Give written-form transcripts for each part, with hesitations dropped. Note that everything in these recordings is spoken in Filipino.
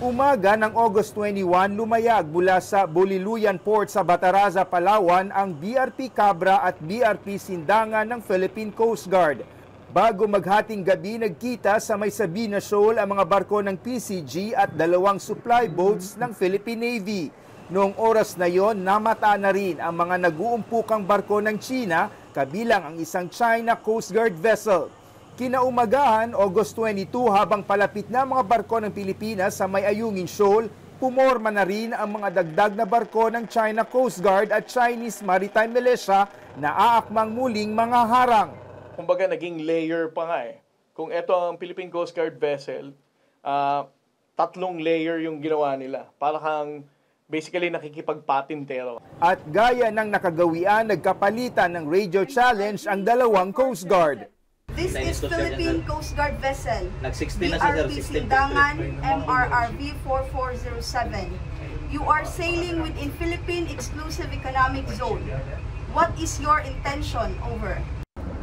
Umaga ng August 21, lumayag mula sa Buliluyan Port sa Bataraza, Palawan ang BRP Cabra at BRP Sindangan ng Philippine Coast Guard. Bago maghating gabi, nagkita sa may Sabina Shoal ang mga barko ng PCG at dalawang supply boats ng Philippine Navy. Noong oras na yon, namata na rin ang mga nag-uumpukang barko ng China, kabilang ang isang China Coast Guard vessel. Kinaumagahan, August 22, habang palapit na mga barko ng Pilipinas sa may Ayungin Shoal, pumorma na rin ang mga dagdag na barko ng China Coast Guard at Chinese Maritime Militia na aakmang muling mga harang. Kumbaga naging layer pa nga eh. Kung ito ang Philippine Coast Guard vessel, tatlong layer yung ginawa nila. Para kang basically nakikipagpatintero. At gaya ng nakagawian, nagkapalitan ng radio challenge ang dalawang Coast Guard. This is Philippine Coast Guard vessel, Nag-16 na sa BRP Sindangan, MRRV 4407. You are sailing within Philippine Exclusive Economic Zone. What is your intention? Over.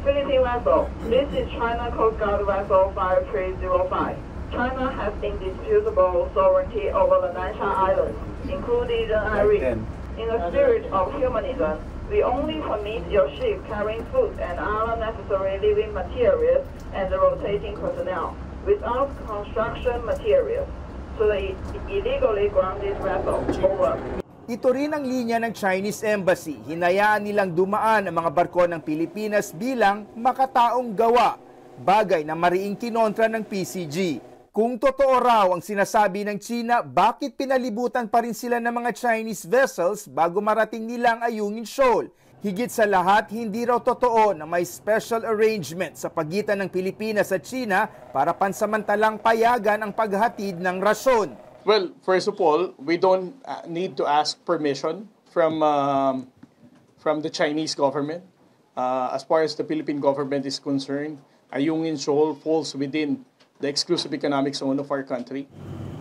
Philippine vessel, this is China Coast Guard vessel 5305. China has indisputable sovereignty over the Nansha Islands, including the Iris. In the spirit of humanism, we only permit your ship carrying food and other necessary living materials and the rotating personnel without construction materials. So the illegally grounded vessel. Over. Ito rin ang linya ng Chinese Embassy. Hinayaan nilang dumaan ang mga barko ng Pilipinas bilang makataong gawa, bagay na mariing kinontra ng PCG. Kung totoo raw ang sinasabi ng China, bakit pinalibutan pa rin sila ng mga Chinese vessels bago marating nila ang Ayungin Shoal? Higit sa lahat, hindi raw totoo na may special arrangement sa pagitan ng Pilipinas at China para pansamantalang payagan ang paghatid ng rasyon. Well, first of all, we don't need to ask permission from the Chinese government. As far as the Philippine government is concerned, Ayungin Shoal falls within the exclusive economic zone of our country.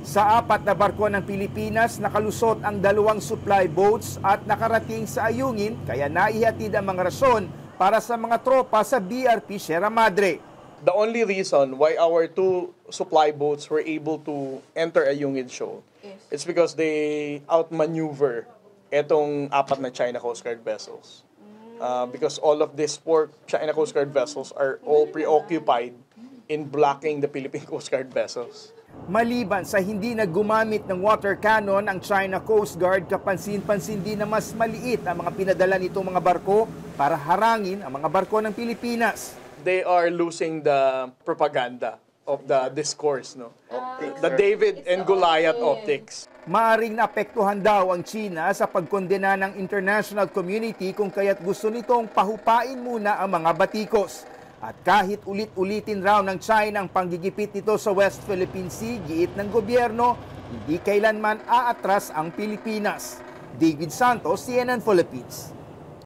Sa 4 na barko ng Pilipinas, nakalusot ang 2 supply boats at nakarating sa Ayungin, kaya naihatid ang mga rasyon para sa mga tropa sa BRP Sierra Madre. The only reason why our 2 supply boats were able to enter Ayungin Shoal is because they outmaneuver etong 4 na China Coast Guard vessels. Because all of these 4 China Coast Guard vessels are all preoccupied in blocking the Philippine Coast Guard vessels. Maliban sa hindi na gumamit ng water cannon, ang China Coast Guard kapansin-pansin din na mas maliit ang mga pinadala nitong mga barko para harangin ang mga barko ng Pilipinas. They are losing the propaganda of the discourse, no? The David and Goliath optics. Maaring naapektuhan daw ang China sa pagkondena ng international community kung kaya't gusto nitong pahupain muna ang mga batikos. At kahit ulit-ulitin raw ng China ang panggigipit nito sa West Philippine Sea, giit ng gobyerno, hindi kailanman aatras ang Pilipinas. David Santos, CNN Philippines.